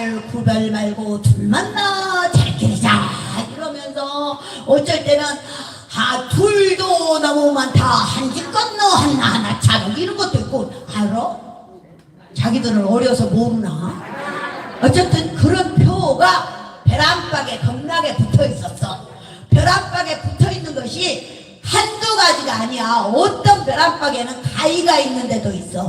딸 구별 말고 둘 만나 잘 기르자 이러면서 어쩔 때는 둘도 너무 많다 한 집 건너 하나하나 차고 이런 것도 있고 알아? 자기들은 어려서 모르나? 어쨌든 그런 표가 벼랑박에 겁나게 붙어 있었어. 벼랑박에 붙어 있는 것이 한두 가지가 아니야. 어떤 벼랑박에는 가위가 있는 데도 있어.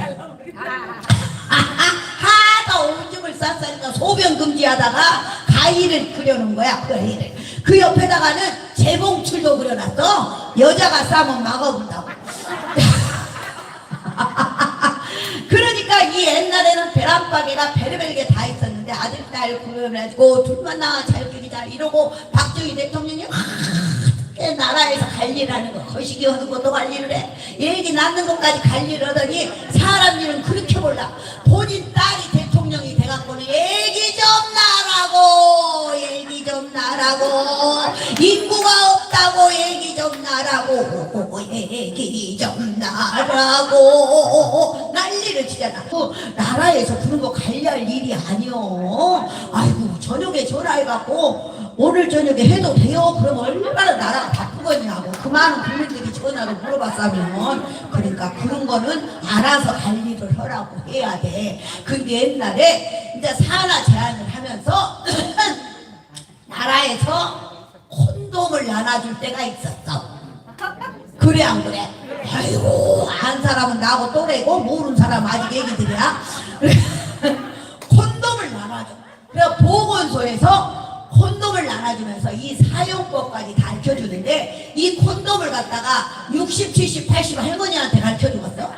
하다 오줌을 쌌으니까 소변 금지하다가 가위를 그려놓은 거야. 가위를. 그 옆에다가는 재봉출도 그려놨어. 여자가 싸면 막아본다고. 그러니까 이 옛날에는 벼랑박에가 별의별 게 다 있었는데 아들 딸 구별해가지고 둘 만나 잘 기르자 이러고 박정희 대통령이 나라에서 관리를 거 거시기 하는 것도 관리를 해. 얘기 낳는 것까지 관리를 하더니 사람 일은 그렇게 몰라. 본인 딸이 대통령이 돼갖고는 얘기 좀 나라고 얘기 좀 나라고 인구가 없다고 얘기 좀 나라고 얘기 좀 나라고 난리를 치잖아. 나라에서 그런 거 관리할 일이 아니여. 아이고 저녁에 전화해갖고 오늘 저녁에 해도 돼요? 그럼 얼마나 나라가 바쁘겠냐고. 그 많은 국민들이 전화로 물어봤다면. 그러니까 그런 거는 알아서 관리를 하라고 해야 돼. 그게 옛날에 이제 산하 제한을 하면서 나라에서 콘돔을 나눠줄 때가 있었어. 그래 안 그래? 아이고 안 사람은 나하고 또래고 모르는 사람은 아직 얘기들이야. 콘돔을 나눠줘. 그래 보건소에서 콘돔을 나눠주면서 이 사용법까지 가르쳐주는데 이 콘돔을 갖다가 60, 70, 80 할머니한테 가르쳐주겠어?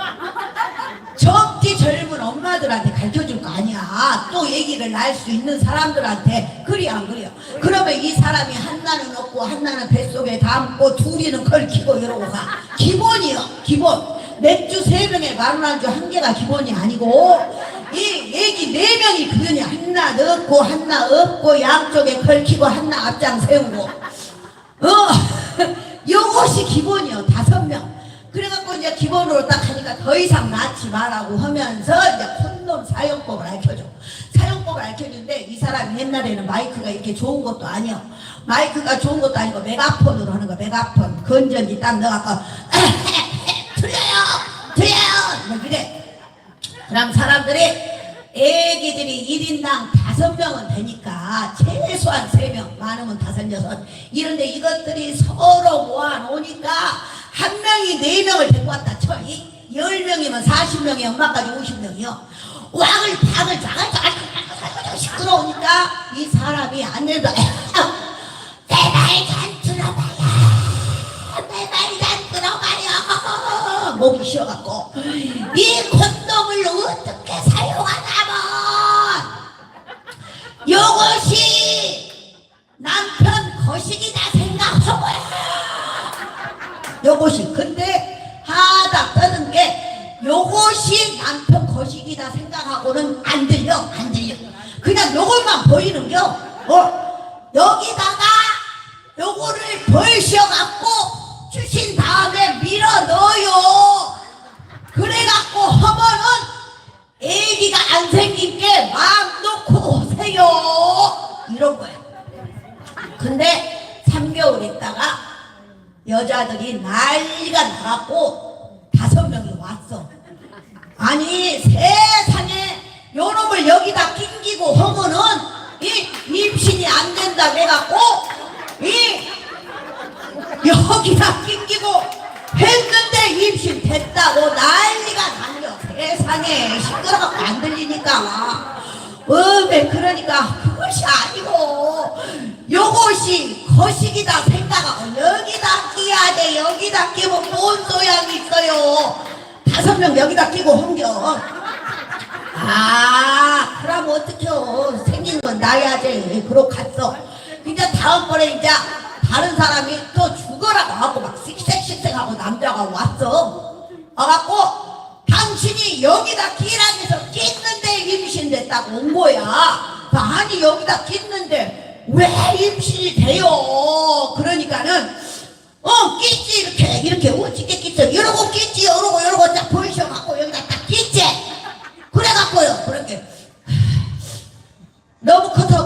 적지 젊은 엄마들한테 가르쳐줄 거 아니야. 또 얘기를 날 수 있는 사람들한테. 그리 안 그래요? 그러면 이 사람이 한나는 없고 한나는 뱃속에 담고 둘이는 걸키고 이러고 가. 기본이요 기본. 맥주 3병에 만원 안주 1개가 기본이 아니고 이 얘기 4명이 그러니 하나 넣고 하나 없고 양쪽에 걸키고 하나 앞장 세우고 요것이 기본이요. 5명. 그래갖고 이제 기본으로 딱 하니까 더 이상 낳지 말라고 하면서 이제 콘돔 사용법을 알려줘. 사용법을 알려주는데 이 사람이 옛날에는 마이크가 이렇게 좋은 것도 아니야. 마이크가 좋은 것도 아니고 메가폰으로 하는 거야. 메가폰 건전지 딱 넣어갖고 들려요 뭐 그래. 그럼 사람들이 애기들이 1인당 5명은 되니까 최소한 3명 많으면 5, 6 이런데 이것들이 서로 모아놓으니까 한 명이 4명을 데리고 왔다 쳐. 10명이면 40명이 엄마까지 50명이요. 왕을 박을 자갈 시끄러우니까 이 사람이 안 된다. 내 말 잘 들어봐요. 내 말 잘 들어봐요. 목이 쉬어갖고 이 콘돔을 어떻게 사용하냐면 요것이 남편 거식이다 생각하고요. 요것이 근데 하다 떠는 게 요것이 남편 거식이다 생각하고는 안 들려. 그냥 요것만 보이는겨. 여기다가 요거를 벌셔갖고 주신 다음에 밀어 넣어요. 그래갖고 하면은 애기가 안 생긴게 마음 놓고 오세요 이런 거야. 근데 3개월 있다가 여자들이 난리가 나갖고 5명이 왔어. 아니 세상에 요놈을 여기다 낑기고 하면은 이 임신이 안 된다 해갖고 이 여기다 낑기고 했는데 임신 됐다고 난리가 날려. 세상에 시끄러워갖고 안 들리니까. 그러니까 그것이 아니고 요것이 거식이다 생각하고 여기다 끼야 돼. 여기다 끼면 뭔 소양이 있어요. 5명 여기다 끼고 옮겨. 그럼 어떡해요. 생긴 건 나야지. 그러고 갔어. 이제 다음번에 이제 다른 사람이 또 죽어라고 하고 막 씩씩씩하고 남자가 왔어. 와갖고 당신이 여기다 끼라고 해서 끼는데 임신됐다고 온 거야. 아니 여기다 끼는데 왜 임신이 돼요? 그러니까는 끼지 이렇게 어떻게 끼죠? 이러고 끼지 이러고 딱 보이셔갖고 여기다 딱 끼지. 그래갖고요 그렇게 너 그렇다고